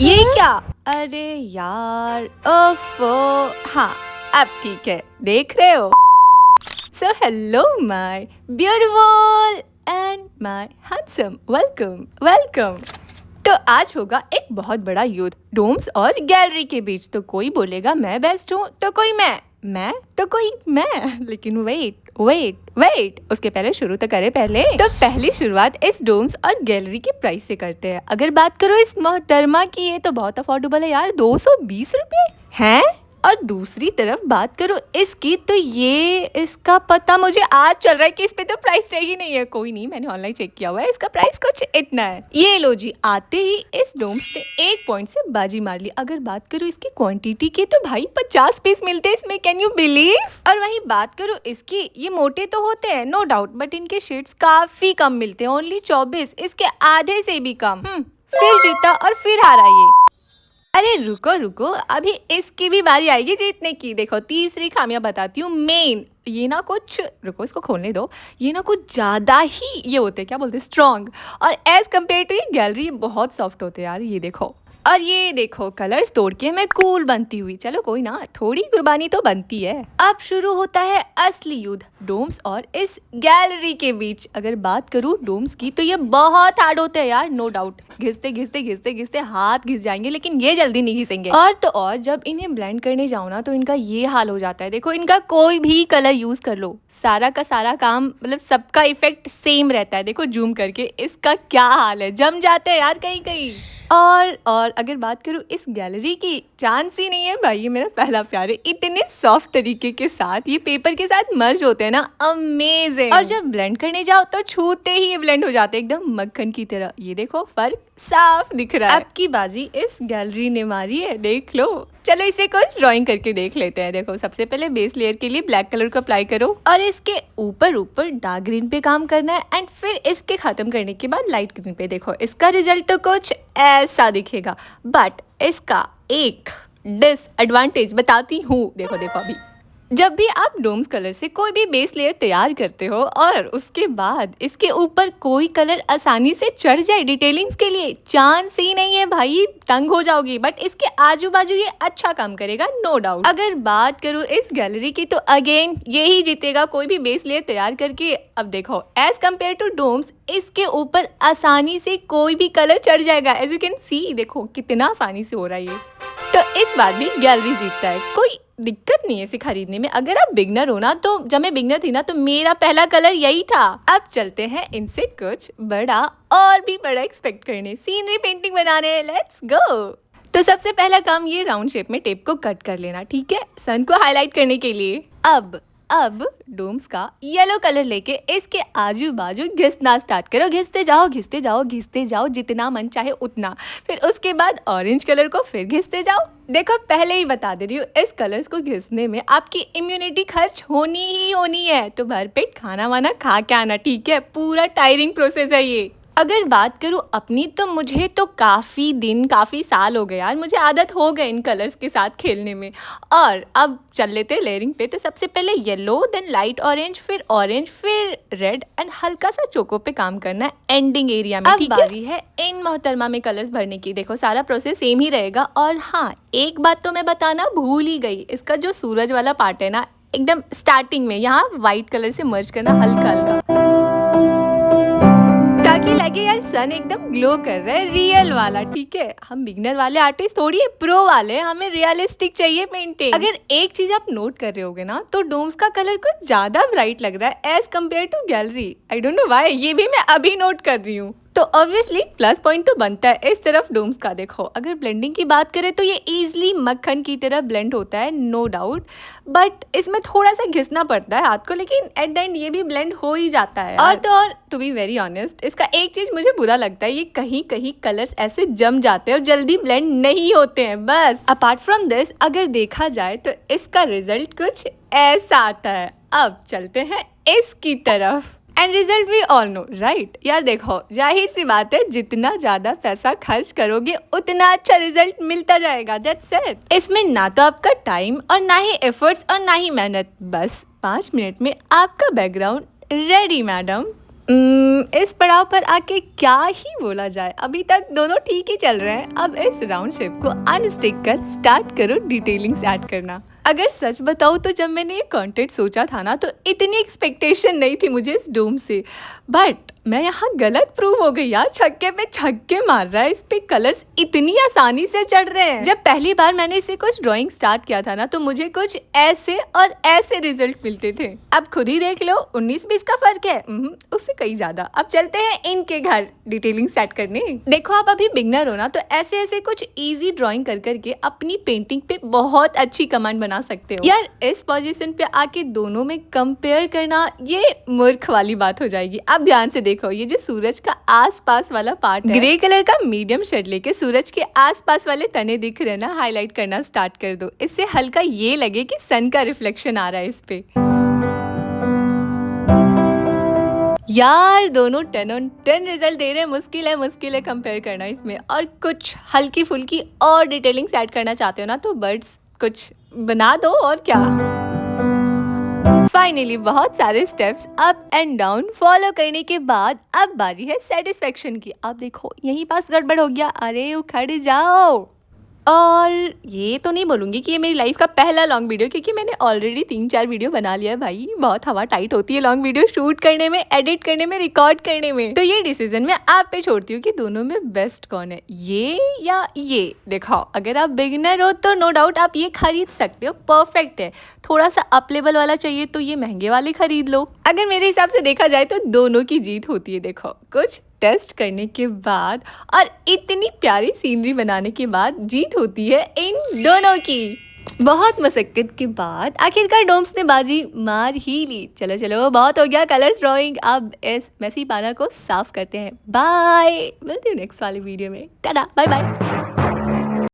ये क्या? अरे यार, ओफो। हाँ, अब ठीक है, देख रहे हो? So hello my beautiful and my handsome, welcome welcome. तो आज होगा एक बहुत बड़ा युद्ध डोम्स और गैलरी के बीच। तो कोई बोलेगा मैं बेस्ट हूँ, तो कोई मैं तो कोई मैं। लेकिन वेट वेट वेट, उसके पहले शुरू तो करे पहले। तो पहली शुरुआत इस डोम्स और गैलरी के प्राइस से करते हैं। अगर बात करो इस मोहतरमा की, ये तो बहुत अफोर्डेबल है यार, 220 रुपए हैं। और दूसरी तरफ बात करो इसकी, तो ये इसका पता मुझे आज चल रहा है कि इस पे तो प्राइस ही नहीं है। कोई नहीं, मैंने ऑनलाइन चेक किया हुआ है, इसका प्राइस कुछ इतना है। ये लो जी, आते ही इस डोम्स ने 1 पॉइंट से बाजी मार ली। अगर बात करो इसकी क्वांटिटी की, तो भाई 50 पीस मिलते हैं इसमें, कैन यू बिलीव। और वही बात करो इसकी, ये मोटे तो होते हैं नो डाउट, बट इनके शेड्स काफी कम मिलते हैं, ओनली 24, इसके आधे से भी कम। फिर जीता और फिर हारा ये। अरे रुको रुको, अभी इसकी भी बारी आएगी जीतने की। देखो तीसरी खामियां बताती हूँ मेन। ये ना कुछ, रुको इसको खोलने दो, ये ना कुछ ज्यादा ही ये होते हैं, क्या बोलते हैं, स्ट्रॉन्ग। और एज कम्पेयर टू ये गैलरी बहुत सॉफ्ट होते हैं यार, ये देखो। और ये देखो कलर्स तोड़ के मैं कूल बनती हुई। चलो कोई ना, थोड़ी कुर्बानी तो बनती है। अब शुरू होता है असली युद्ध डोम्स और इस गैलरी के बीच। अगर बात करूँ डोम्स की, तो ये बहुत हार्ड होते हैं यार, नो डाउट। घिसते घिसते घिसते घिसते हाथ घिस जाएंगे, लेकिन ये जल्दी नहीं घिसेंगे। और तो और जब इन्हें ब्लेंड करने जाओ ना, तो इनका ये हाल हो जाता है। देखो इनका कोई भी कलर यूज कर लो, सारा का सारा काम, मतलब सबका इफेक्ट सेम रहता है। देखो जूम करके इसका क्या हाल है, जम जाते हैं यार कहीं कहीं। और अगर बात करूँ इस गैलरी की, चांस ही नहीं है भाई, ये मेरा पहला प्यार है। इतने सॉफ्ट तरीके के साथ ये पेपर के साथ मर्ज होते हैं ना, अमेजिंग। और जब ब्लेंड करने जाओ तो छूते ही ये ब्लेंड हो जाते हैं एकदम मक्खन की तरह। ये देखो फर्क साफ दिख रहा है। अब की बाजी इस गैलरी ने मारी है, देख लो। चलो इसे कुछ ड्राइंग करके देख लेते हैं। देखो सबसे पहले बेस लेयर के लिए ब्लैक कलर को अप्लाई करो, और इसके ऊपर ऊपर डार्क ग्रीन पे काम करना है, एंड फिर इसके खत्म करने के बाद लाइट ग्रीन पे। देखो इसका रिजल्ट तो कुछ ऐसा दिखेगा, बट इसका एक डिसएडवांटेज बताती हूँ। देखो देखो, अभी जब भी आप डोम्स कलर से कोई भी बेस लेयर तैयार करते हो और उसके बाद इसके ऊपर कोई कलर आसानी से चढ़ जाए डिटेलिंग्स के लिए, चांस ही नहीं है भाई, तंग हो जाओगी। बट इसके आजू बाजू ये अच्छा काम करेगा, नो डाउट। अगर बात करूँ इस गैलरी की, तो अगेन यही जीतेगा कोई भी बेस लेयर तैयार करके। अब देखो एज कम्पेयर टू डोम्स, इसके ऊपर आसानी से कोई भी कलर चढ़ जाएगा। एज यू कैन सी, देखो कितना आसानी से हो रहा है ये। तो इस बार भी गैलरी जीतता है, कोई दिक्कत नहीं है इसे खरीदने में। अगर आप बिगनर हो ना, तो जब मैं बिगनर थी ना, तो मेरा पहला कलर यही था। अब चलते हैं इनसे कुछ बड़ा और भी बड़ा एक्सपेक्ट करने, सीनरी पेंटिंग बनाने। Let's go. तो सबसे पहला काम, ये राउंड शेप में टेप को कट कर लेना, ठीक है, सन को हाईलाइट करने के लिए। अब डोम्स का येलो कलर लेके इसके आजू बाजू घिसना स्टार्ट करो। घिसते जाओ घिसते जाओ घिसते जाओ, जितना मन चाहे उतना। फिर उसके बाद ऑरेंज कलर को फिर घिसते जाओ। देखो पहले ही बता दे रही हूँ, इस कलर्स को घिसने में आपकी इम्यूनिटी खर्च होनी ही होनी है। तो भरपेट खाना वाना खा के आना, ठीक है, पूरा टायरिंग प्रोसेस है ये। अगर बात करूँ अपनी, तो मुझे तो काफ़ी दिन काफ़ी साल हो गए यार, मुझे आदत हो गई इन कलर्स के साथ खेलने में। और अब चल लेते हैं लेयरिंग पे। तो सबसे पहले येलो, देन लाइट ऑरेंज, फिर रेड एंड हल्का सा चोको पे काम करना है एंडिंग एरिया में। अब बारी है इन मोहतरमा में कलर्स भरने की। देखो सारा प्रोसेस सेम ही रहेगा। और हाँ, एक बात तो मैं बताना भूल ही गई, इसका जो सूरज वाला पार्ट है ना, एकदम स्टार्टिंग में यहाँ व्हाइट कलर से मर्ज करना हल्का हल्का, ताकि लगे यार सन एकदम ग्लो कर रहा है, रियल वाला, ठीक है। हम बिगनर वाले आर्टिस्ट थोड़ी है, प्रो वाले, हमें रियलिस्टिक चाहिए पेंटिंग। अगर एक चीज आप नोट कर रहे होगे ना, तो डोम्स का कलर कुछ ज्यादा ब्राइट लग रहा है as compare to gallery. I don't know why, ये भी मैं अभी नोट कर रही हूँ। तो ऑब्वियसली प्लस पॉइंट तो बनता है इस तरफ डोम्स का। देखो अगर ब्लेंडिंग की बात करें, तो ये इजीली मक्खन की तरह ब्लेंड होता है, नो डाउट। बट इसमें थोड़ा सा घिसना पड़ता है हाथ को, लेकिन एट द एंड ये भी ब्लेंड हो ही जाता है। और तो और टू बी वेरी ऑनेस्ट, इसका एक चीज मुझे बुरा लगता है, ये कहीं कहीं कलर्स ऐसे जम जाते हैं और जल्दी ब्लेंड नहीं होते हैं, बस। अपार्ट फ्रॉम दिस, अगर देखा जाए तो इसका रिजल्ट कुछ ऐसा आता है। अब चलते हैं इसकी तरफ, and result we all know, right. यार देखो जाहिर सी बात है, जितना ज्यादा पैसा खर्च करोगे उतना अच्छा रिजल्ट मिलता जाएगा, दैट्स इट। इसमें ना तो आपका टाइम और ना ही एफर्ट्स और ना ही मेहनत, बस 5 मिनट में आपका बैकग्राउंड रेडी मैडम। इस पड़ाव पर आके क्या ही बोला जाए, अभी तक दोनों ठीक ही चल रहे हैं। अब इस राउंड शेप को अनस्टिक कर स्टार्ट करो डिटेलिंग्स ऐड करना। अगर सच बताऊँ तो जब मैंने ये कंटेंट सोचा था ना, तो इतनी एक्सपेक्टेशन नहीं थी मुझे इस डोम से, बट मैं यहाँ गलत प्रूव हो गई यार। छक्के पे छक्के मार रहा है, इस पे कलर्स इतनी आसानी से चढ़ रहे हैं। जब पहली बार मैंने इसे कुछ ड्राइंग स्टार्ट किया था ना, तो मुझे कुछ ऐसे और ऐसे रिजल्ट मिलते थे। अब खुद ही देख लो, 19-20 का फर्क है, उससे कई ज्यादा। अब चलते हैं इनके घर डिटेलिंग सेट करने। देखो आप अभी बिगनर हो ना, तो ऐसे ऐसे कुछ इजी ड्राइंग कर करके अपनी पेंटिंग पे बहुत अच्छी कमांड बना सकते हो यार। इस पोजीशन पे आके दोनों में कंपेयर करना, ये मूर्ख वाली बात हो जाएगी। अब ध्यान से देखो, ये जो सूरज का आसपास वाला पार्ट है, ग्रे कलर का मीडियम शेड लेके सूरज के आसपास वाले तने दिख रहे हैं ना, हाईलाइट करना स्टार्ट कर दो। इससे हल्का ये लगे कि सन का रिफ्लेक्शन आ रहा है इस पे। यार दोनों 10 on 10 रिजल्ट दे रहे हैं। मुश्किल है कंपेयर करना इसमें। और कुछ हल्की फुल्की और डिटेलिंग्स ऐड करना चाहते हो ना, तो बर्ड्स कुछ बना दो और क्या। फाइनली बहुत सारे steps up and down follow करने के बाद अब बारी है सेटिस्फेक्शन की। अब देखो यहीं पास गड़बड़ हो गया, अरे उखड़ जाओ। और ये तो नहीं बोलूँगी कि ये मेरी लाइफ का पहला लॉन्ग वीडियो, क्योंकि मैंने ऑलरेडी 3-4 वीडियो बना लिया है भाई। बहुत हवा टाइट होती है लॉन्ग वीडियो शूट करने में, एडिट करने में, रिकॉर्ड करने में। तो ये डिसीजन मैं आप पे छोड़ती हूँ कि दोनों में बेस्ट कौन है, ये या ये। देखो अगर आप बिगिनर हो तो नो डाउट आप ये खरीद सकते हो, परफेक्ट है। थोड़ा सा अप लेवल वाला चाहिए तो ये महंगे वाले खरीद लो। अगर मेरे हिसाब से देखा जाए तो दोनों की जीत होती है। देखो कुछ टेस्ट करने के बाद और इतनी प्यारी सीनरी बनाने के बाद जीत होती है इन दोनों की। बहुत मशक्कत के बाद आखिरकार डोम्स ने बाजी मार ही ली। चलो चलो बहुत हो गया कलर्स ड्राइंग, अब इस मेसी पाना को साफ करते हैं। बाय, मिलते हैं नेक्स्ट वाले वीडियो में। Tata bye bye.